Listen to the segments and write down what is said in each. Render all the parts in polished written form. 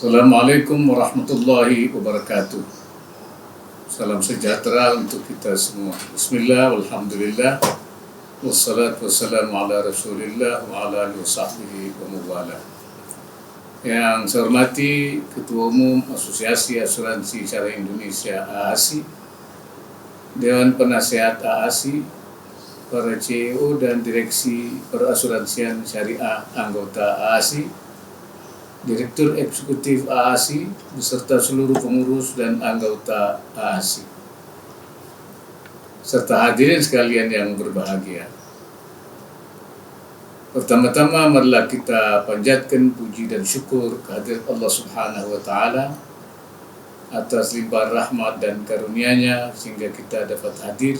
Assalamualaikum warahmatullahi wabarakatuh. Salam sejahtera untuk kita semua. Bismillah, walhamdulillah, wassalatu wassalamu ala rasulillah wa ala alihi wa sahbihi wa mawala. Yang saya hormati Ketua Umum Asosiasi Asuransi Syariah Indonesia AASI, Dewan Penasehat AASI, para CEO dan Direksi Perasuransian Syariah anggota AASI, Direktur Eksekutif AASI beserta seluruh pengurus dan anggota AASI, serta hadirin sekalian yang berbahagia. Pertama-tama marilah kita panjatkan puji dan syukur kehadirat Allah Subhanahu wa Ta'ala atas limpahan rahmat dan karunia-Nya sehingga kita dapat hadir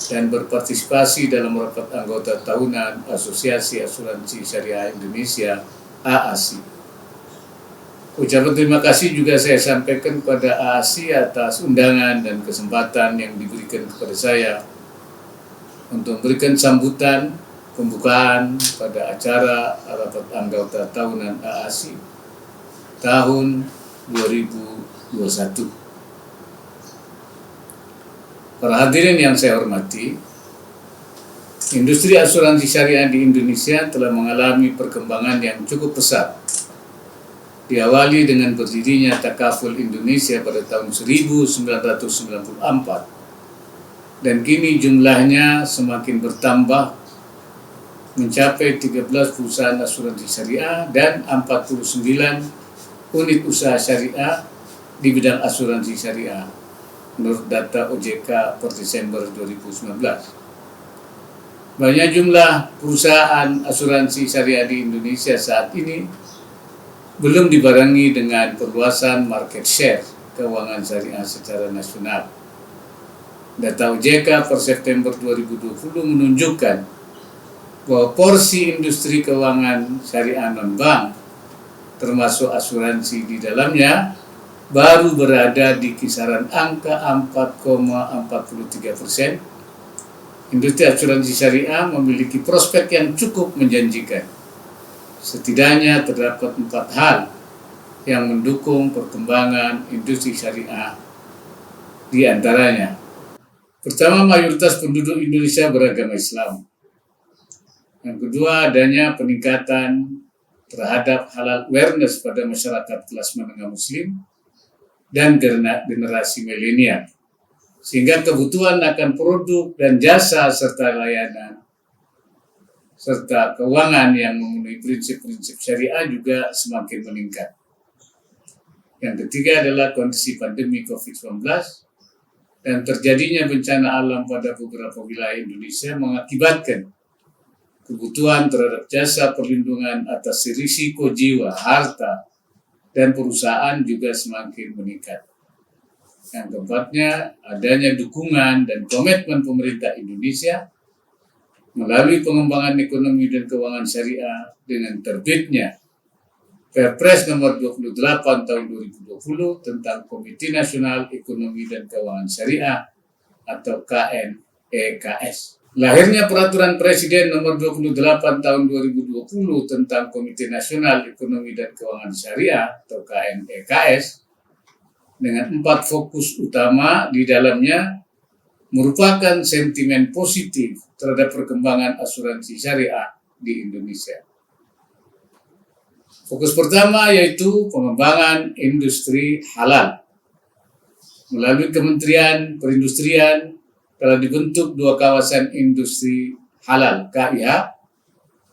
dan berpartisipasi dalam rapat anggota tahunan Asosiasi Asuransi Syariah Indonesia AASI. Ucapan terima kasih juga saya sampaikan kepada AASI atas undangan dan kesempatan yang diberikan kepada saya untuk memberikan sambutan pembukaan pada acara rapat anggota tahunan AASI tahun 2021. Para hadirin yang saya hormati, industri asuransi syariah di Indonesia telah mengalami perkembangan yang cukup pesat. Diawali dengan berdirinya Takaful Indonesia pada tahun 1994 dan kini jumlahnya semakin bertambah mencapai 13 perusahaan asuransi syariah dan 49 unit usaha syariah di bidang asuransi syariah menurut data OJK per Desember 2019. Banyak jumlah perusahaan asuransi syariah di Indonesia saat ini belum dibarengi dengan perluasan market share keuangan syariah secara nasional. Data OJK per September 2020 menunjukkan bahwa porsi industri keuangan syariah non-bank, termasuk asuransi di dalamnya, baru berada di kisaran angka 4,43%. Industri asuransi syariah memiliki prospek yang cukup menjanjikan. Setidaknya terdapat 4 hal yang mendukung perkembangan industri syariah, di antaranya. Pertama, mayoritas penduduk Indonesia beragama Islam. Yang kedua, adanya peningkatan terhadap halal awareness pada masyarakat kelas menengah muslim dan generasi milenial, sehingga kebutuhan akan produk dan jasa serta layanan serta keuangan yang memenuhi prinsip-prinsip syariah juga semakin meningkat. Yang ketiga adalah kondisi pandemi COVID-19 dan terjadinya bencana alam pada beberapa wilayah Indonesia mengakibatkan kebutuhan terhadap jasa perlindungan atas risiko jiwa, harta, dan perusahaan juga semakin meningkat. Yang keempatnya, adanya dukungan dan komitmen pemerintah Indonesia melalui pengembangan ekonomi dan keuangan syariah dengan terbitnya Perpres nomor 28 tahun 2020 tentang Komite Nasional Ekonomi dan Keuangan Syariah atau KNEKS. Lahirnya Peraturan Presiden nomor 28 tahun 2020 tentang Komite Nasional Ekonomi dan Keuangan Syariah atau KNEKS dengan 4 fokus utama di dalamnya merupakan sentimen positif terhadap perkembangan asuransi syariah di Indonesia. Fokus pertama yaitu pengembangan industri halal. Melalui Kementerian Perindustrian telah dibentuk 2 kawasan industri halal KIH,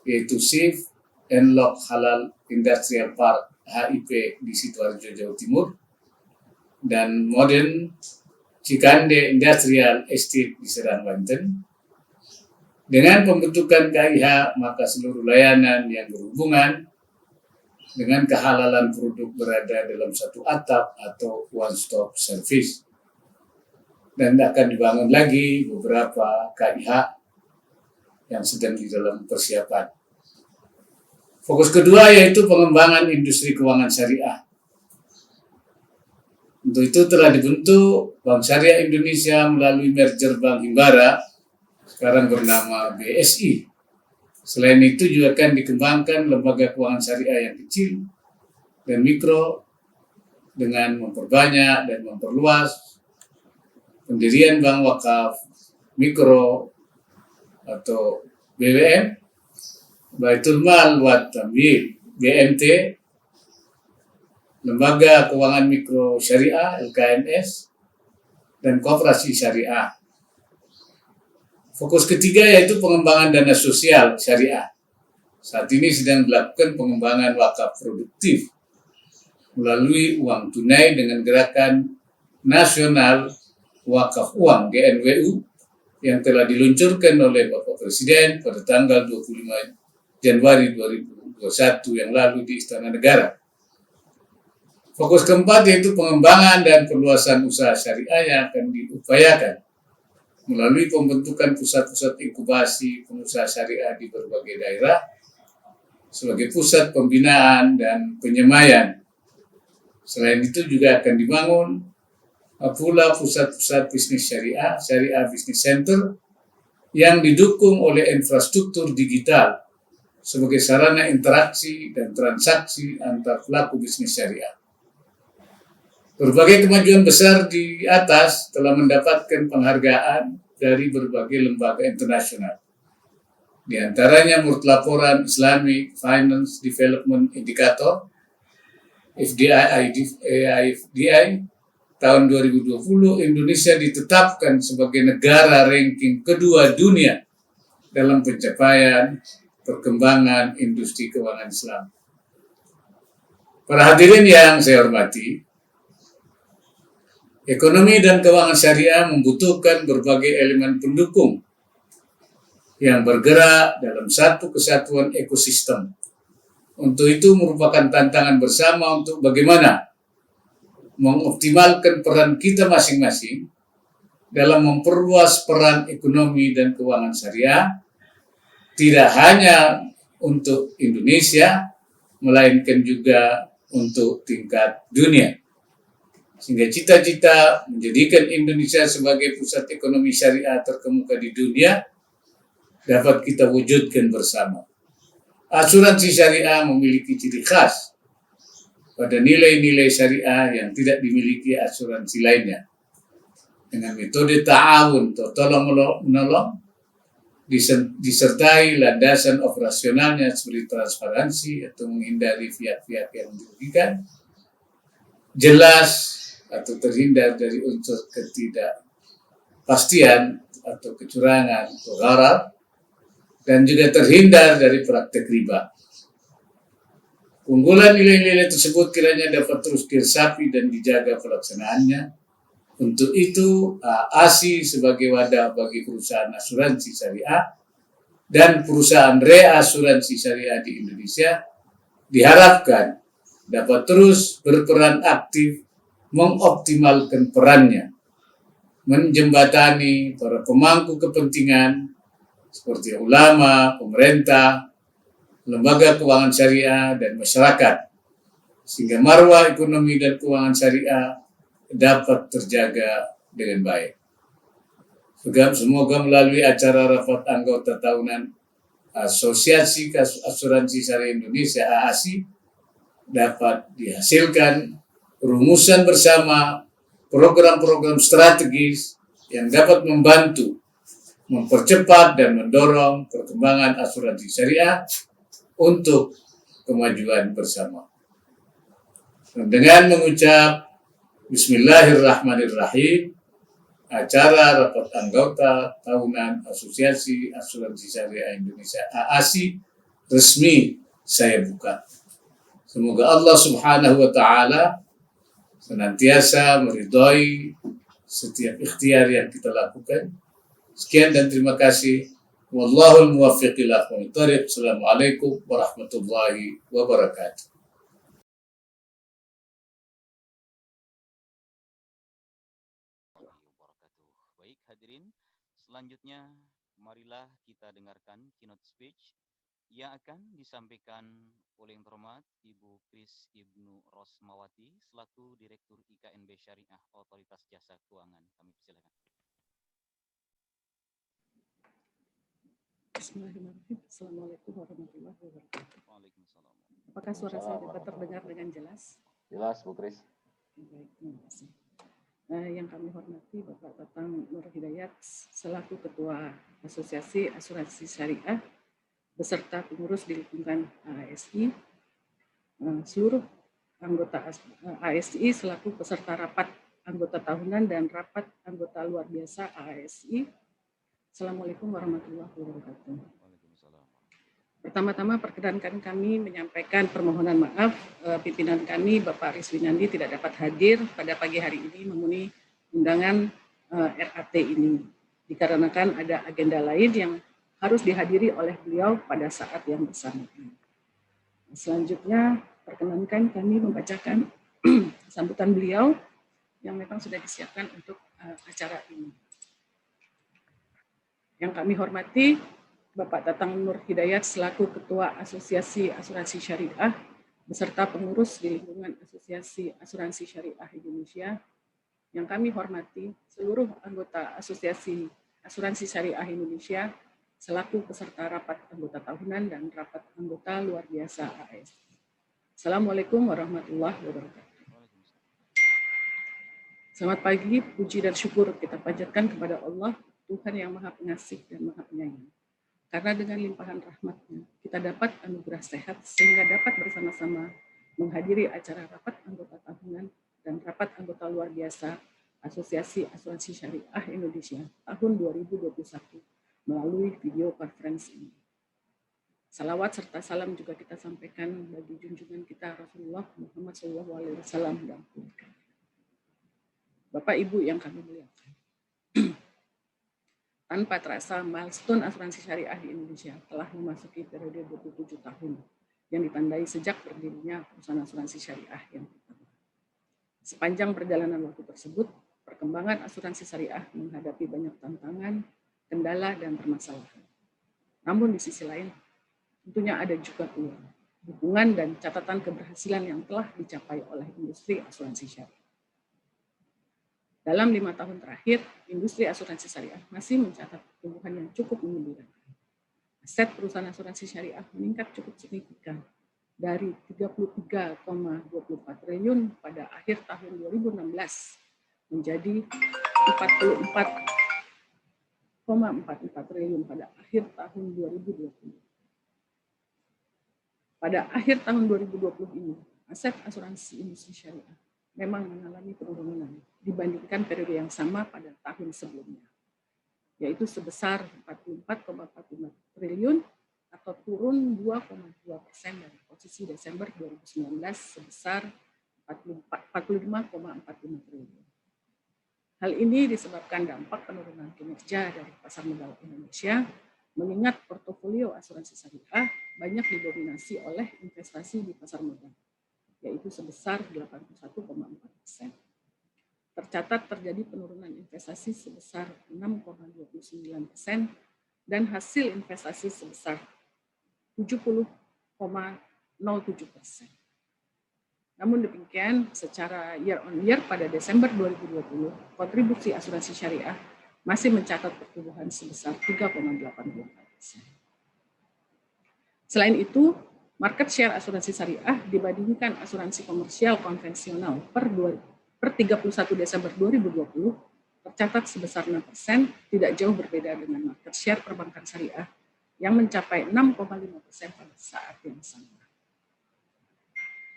yaitu SIF and Lock Halal Industrial Park HIP di Sidoarjo, Jawa Timur, dan Modern Cikande Industrial Estate di Serang, Banten. Dengan pembentukan KIH, maka seluruh layanan yang berhubungan dengan kehalalan produk berada dalam satu atap atau one-stop service. Dan akan dibangun lagi beberapa KIH yang sedang di dalam persiapan. Fokus kedua yaitu pengembangan industri keuangan syariah. Untuk itu telah dibentuk Bank Syariah Indonesia melalui merger Bank Himbara, sekarang bernama BSI. Selain itu juga akan dikembangkan lembaga keuangan syariah yang kecil dan mikro dengan memperbanyak dan memperluas pendirian bank wakaf mikro atau BWM, Baitul Mal wa Tamwil BMT, Lembaga Keuangan Mikro Syariah LKMS, dan Koperasi Syariah. Fokus ketiga yaitu pengembangan dana sosial syariah. Saat ini sedang dilakukan pengembangan wakaf produktif melalui uang tunai dengan gerakan nasional wakaf uang GNWU yang telah diluncurkan oleh Bapak Presiden pada tanggal 25 Januari 2021 yang lalu di Istana Negara. Fokus keempat yaitu pengembangan dan perluasan usaha syariah yang akan diupayakan melalui pembentukan pusat-pusat inkubasi pengusaha syariah di berbagai daerah sebagai pusat pembinaan dan penyemaian. Selain itu juga akan dibangun pula pusat-pusat bisnis syariah, syariah business center yang didukung oleh infrastruktur digital sebagai sarana interaksi dan transaksi antar pelaku bisnis syariah. Berbagai kemajuan besar di atas telah mendapatkan penghargaan dari berbagai lembaga internasional. Di antaranya menurut laporan Islamic Finance Development Indicator (FDI) tahun 2020, Indonesia ditetapkan sebagai negara ranking kedua dunia dalam pencapaian perkembangan industri keuangan Islam. Para hadirin yang saya hormati, ekonomi dan keuangan syariah membutuhkan berbagai elemen pendukung yang bergerak dalam satu kesatuan ekosistem. Untuk itu merupakan tantangan bersama untuk bagaimana mengoptimalkan peran kita masing-masing dalam memperluas peran ekonomi dan keuangan syariah, tidak hanya untuk Indonesia, melainkan juga untuk tingkat dunia. Sehingga cita-cita menjadikan Indonesia sebagai pusat ekonomi syariah terkemuka di dunia dapat kita wujudkan bersama. Asuransi syariah memiliki ciri khas pada nilai-nilai syariah yang tidak dimiliki asuransi lainnya. Dengan metode ta'awun atau tolong-menolong, disertai landasan operasionalnya seperti transparansi atau menghindari pihak-pihak yang dirugikan, jelas atau terhindar dari unsur ketidakpastian atau kecurangan atau gharar, dan juga terhindar dari praktek riba. Keunggulan nilai-nilai tersebut kiranya dapat terus diresapi dan dijaga pelaksanaannya. Untuk itu, ASI sebagai wadah bagi perusahaan asuransi syariah dan perusahaan reasuransi syariah di Indonesia diharapkan dapat terus berperan aktif mengoptimalkan perannya, menjembatani para pemangku kepentingan seperti ulama, pemerintah, lembaga keuangan syariah, dan masyarakat, sehingga marwah ekonomi dan keuangan syariah dapat terjaga dengan baik. Semoga melalui acara rapat anggota tahunan Asosiasi Asuransi Syariah Indonesia (AASI) dapat dihasilkan rumusan bersama program-program strategis yang dapat membantu mempercepat dan mendorong perkembangan asuransi syariah untuk kemajuan bersama. Dengan mengucap Bismillahirrahmanirrahim, acara rapat anggota tahunan Asosiasi Asuransi Syariah Indonesia (AASI) resmi saya buka. Semoga Allah Subhanahu wa Ta'ala senantiasa meridhai setiap ikhtiar yang kita lakukan. Sekian dan terima kasih. Wallahul muwaffiq ila aqwamit thoriq. Assalamualaikum warahmatullahi wabarakatuh. Baik hadirin, selanjutnya marilah kita dengarkan keynote speech yang akan disampaikan oleh yang terhormat Ibu Kris Ibnu Rosmawati selaku Direktur IKNB Syariah Otoritas Jasa Keuangan. Kami persilakan. Bismillahirrahmanirrahim. Assalamualaikum warahmatullahi wabarakatuh. Waalaikumsalam. Apakah suara saya dapat terdengar dengan jelas? Jelas, Bu Kris. Baik, terima kasih. Yang kami hormati Bapak Tatang Nur Hidayat selaku Ketua Asosiasi Asuransi Syariah beserta pengurus di lingkungan ASI, seluruh anggota ASI selaku peserta rapat anggota tahunan dan rapat anggota luar biasa ASI. Assalamualaikum warahmatullahi wabarakatuh. Pertama-tama perkenankan kami menyampaikan permohonan maaf pimpinan kami Bapak Rizwinandi tidak dapat hadir pada pagi hari ini memenuhi undangan RAT ini dikarenakan ada agenda lain yang harus dihadiri oleh beliau pada saat yang bersamaan. Selanjutnya perkenankan kami membacakan sambutan beliau yang memang sudah disiapkan untuk acara ini. Yang kami hormati Bapak Tatang Nur Hidayat selaku Ketua Asosiasi Asuransi Syariah beserta pengurus di lingkungan Asosiasi Asuransi Syariah Indonesia. Yang kami hormati seluruh anggota Asosiasi Asuransi Syariah Indonesia selaku peserta rapat anggota tahunan dan rapat anggota luar biasa AS. Assalamualaikum warahmatullahi wabarakatuh. Selamat pagi, puji dan syukur kita panjatkan kepada Allah, Tuhan yang Maha Pengasih dan Maha Penyayang. Karena dengan limpahan rahmat-Nya, kita dapat anugerah sehat sehingga dapat bersama-sama menghadiri acara rapat anggota tahunan dan rapat anggota luar biasa Asosiasi Asuransi Syariah Indonesia tahun 2021 melalui video conference ini. Salawat serta salam juga kita sampaikan bagi junjungan kita Rasulullah Muhammad SAW dan keluarga. Bapak Ibu yang kami muliakan. Tanpa terasa, milestone asuransi syariah di Indonesia telah memasuki periode 27 tahun yang ditandai sejak berdirinya perusahaan asuransi syariah yang pertama. Sepanjang perjalanan waktu tersebut, perkembangan asuransi syariah menghadapi banyak tantangan, kendala, dan permasalahan. Namun di sisi lain, tentunya ada juga peluang, dukungan, dan catatan keberhasilan yang telah dicapai oleh industri asuransi syariah. Dalam 5 tahun terakhir, industri asuransi syariah masih mencatat pertumbuhan yang cukup menggembirakan. Aset perusahaan asuransi syariah meningkat cukup signifikan dari 33,24 triliun pada akhir tahun 2016 menjadi 44,44 triliun pada akhir tahun 2020. Pada akhir tahun 2020 ini, aset asuransi industri syariah memang mengalami penurunan dibandingkan periode yang sama pada tahun sebelumnya, yaitu sebesar 44,45 triliun atau turun 2,2% dari posisi Desember 2019 sebesar 45,45 triliun. Hal ini disebabkan dampak penurunan kinerja dari pasar modal Indonesia, mengingat portofolio asuransi syariah banyak didominasi oleh investasi di pasar modal, yaitu sebesar 81,4%. Tercatat terjadi penurunan investasi sebesar 6,29% dan hasil investasi sebesar 70,07%. Namun demikian, secara year on year pada Desember 2020, kontribusi asuransi syariah masih mencatat pertumbuhan sebesar 3,84%. Selain itu, market share asuransi syariah dibandingkan asuransi komersial konvensional per 31 Desember 2020 tercatat sebesar 6%, tidak jauh berbeda dengan market share perbankan syariah yang mencapai 6,5% pada saat yang sama.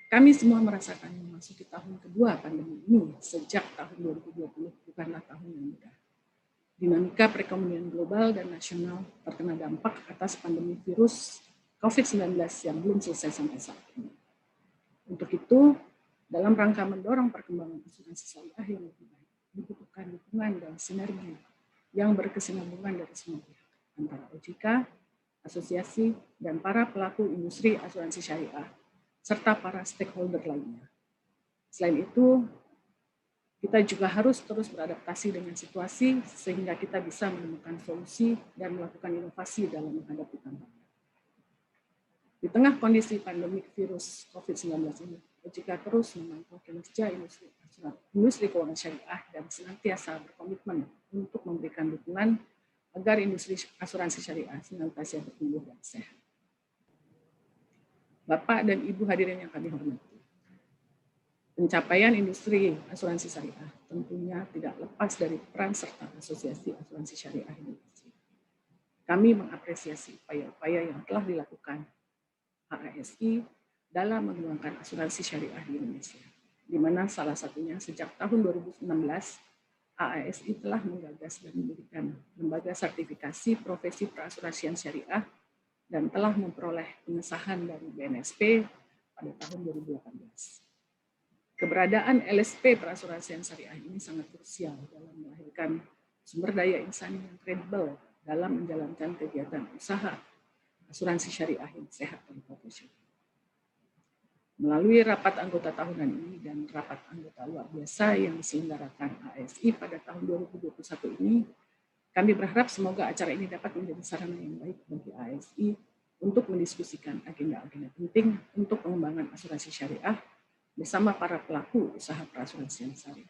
Kami semua merasakan memasuki tahun kedua pandemi ini sejak tahun 2020 bukanlah tahun yang mudah. Dinamika perekonomian global dan nasional terkena dampak atas pandemi virus COVID-19 yang belum selesai sampai saat ini. Untuk itu, dalam rangka mendorong perkembangan asuransi syariah yang lebih baik, dibutuhkan dukungan dan sinergi yang berkesinambungan dari semua pihak, antara OJK, asosiasi, dan para pelaku industri asuransi syariah, serta para stakeholder lainnya. Selain itu, kita juga harus terus beradaptasi dengan situasi sehingga kita bisa menemukan solusi dan melakukan inovasi dalam menghadapi tantangan. Di tengah kondisi pandemik virus COVID-19 ini, OJK terus memantau kinerja industri keuangan syariah dan senantiasa berkomitmen untuk memberikan dukungan agar industri asuransi syariah senantiasa bertumbuh dan sehat. Bapak dan Ibu hadirin yang kami hormati, pencapaian industri asuransi syariah tentunya tidak lepas dari peran serta Asosiasi Asuransi Syariah Indonesia. Kami mengapresiasi upaya-upaya yang telah dilakukan AASI dalam mengembangkan asuransi syariah di Indonesia, di mana salah satunya sejak tahun 2016 AASI telah menggagas dan mendirikan lembaga sertifikasi profesi perasuransian syariah dan telah memperoleh pengesahan dari BNSP pada tahun 2018. Keberadaan LSP perasuransian syariah ini sangat krusial dalam melahirkan sumber daya insani yang kredibel dalam menjalankan kegiatan usaha asuransi syariah yang sehat dan profesional. Melalui rapat anggota tahunan ini dan rapat anggota luar biasa yang diselenggarakan ASI pada tahun 2021 ini, kami berharap semoga acara ini dapat menjadi sarana yang baik bagi ASI untuk mendiskusikan agenda-agenda penting untuk pengembangan asuransi syariah bersama para pelaku usaha perasuransian syariah.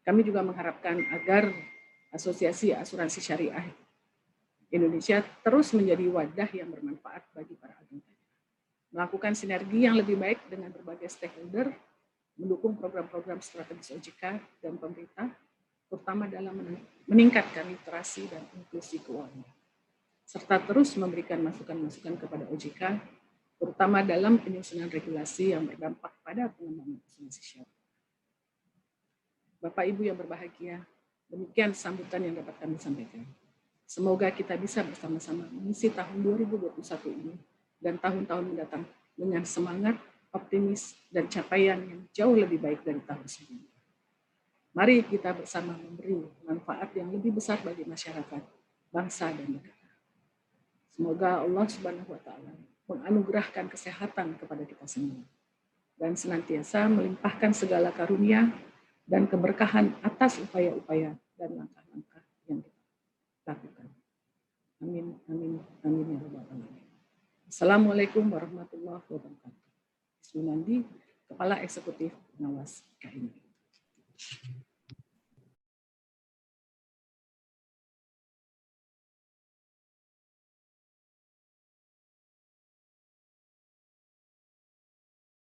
Kami juga mengharapkan agar Asosiasi Asuransi Syariah Indonesia terus menjadi wadah yang bermanfaat bagi para agen, melakukan sinergi yang lebih baik dengan berbagai stakeholder, mendukung program-program strategis OJK dan pemerintah, terutama dalam meningkatkan literasi dan inklusi keuangan, serta terus memberikan masukan-masukan kepada OJK, terutama dalam penyusunan regulasi yang berdampak pada pengembangan asuransi syariah. Bapak Ibu yang berbahagia, demikian sambutan yang dapat kami sampaikan. Semoga kita bisa bersama-sama mengisi tahun 2021 ini dan tahun-tahun mendatang dengan semangat, optimis, dan capaian yang jauh lebih baik dari tahun sebelumnya. Mari kita bersama memberi manfaat yang lebih besar bagi masyarakat, bangsa, dan negara. Semoga Allah Subhanahu wa Ta'ala menganugerahkan kesehatan kepada kita semua dan senantiasa melimpahkan segala karunia dan keberkahan atas upaya-upaya dan langkah-langkah yang kita lakukan. Amin, amin, amin ya rabbal alamin. Assalamualaikum warahmatullahi wabarakatuh. Sunandi, Kepala Eksekutif Pengawas KMI.